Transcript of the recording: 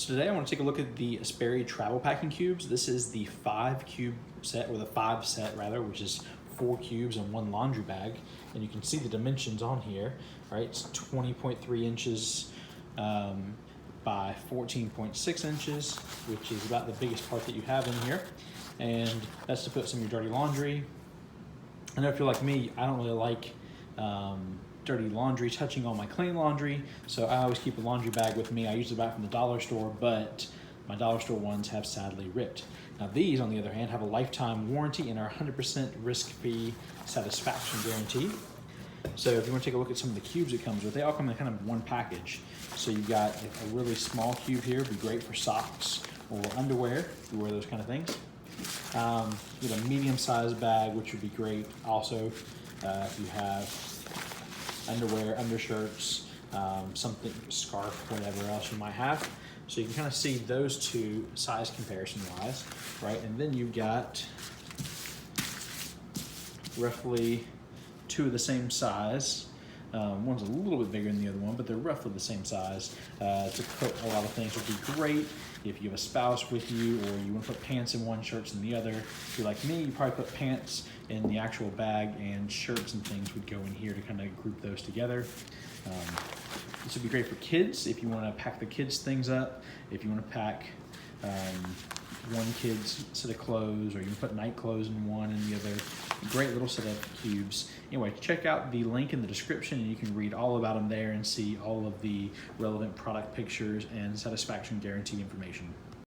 So today I want to take a look at the Isperi travel packing cubes. This is the 5 cube set, or the 5 set rather, which is 4 cubes and 1 laundry bag. And you can see the dimensions on here, right? It's 20.3 inches by 14.6 inches, which is about the biggest part that you have in here. And that's to put some of your dirty laundry. I know if you're like me, I don't really like dirty laundry touching on my clean laundry, so I always keep a laundry bag with me. I usually buy it from the dollar store, but my dollar store ones have sadly ripped. Now these, on the other hand, have a lifetime warranty and are 100% risk-free satisfaction guarantee. So if you want to take a look at some of the cubes it comes with, they all come in kind of one package. So you've got a really small cube here, would be great for socks or underwear, if you wear those kind of things. You have a medium-sized bag, which would be great also if you have underwear, undershirts, something, scarf, whatever else you might have. So you can kind of see those two size comparison-wise, right? And then you've got roughly 2 of the same size. One's a little bit bigger than the other one, but they're roughly the same size. To put a lot of things would be great if you have a spouse with you, or you want to put pants in one, shirts in the other. If you're like me, you probably put pants in the actual bag, and shirts and things would go in here to kind of group those together. This would be great for kids if you want to pack the kids' things up. If you want to pack one kid's set of clothes, or you can put night clothes in one and the other. Great little set of cubes. Anyway, check out the link in the description and you can read all about them there and see all of the relevant product pictures and satisfaction guarantee information.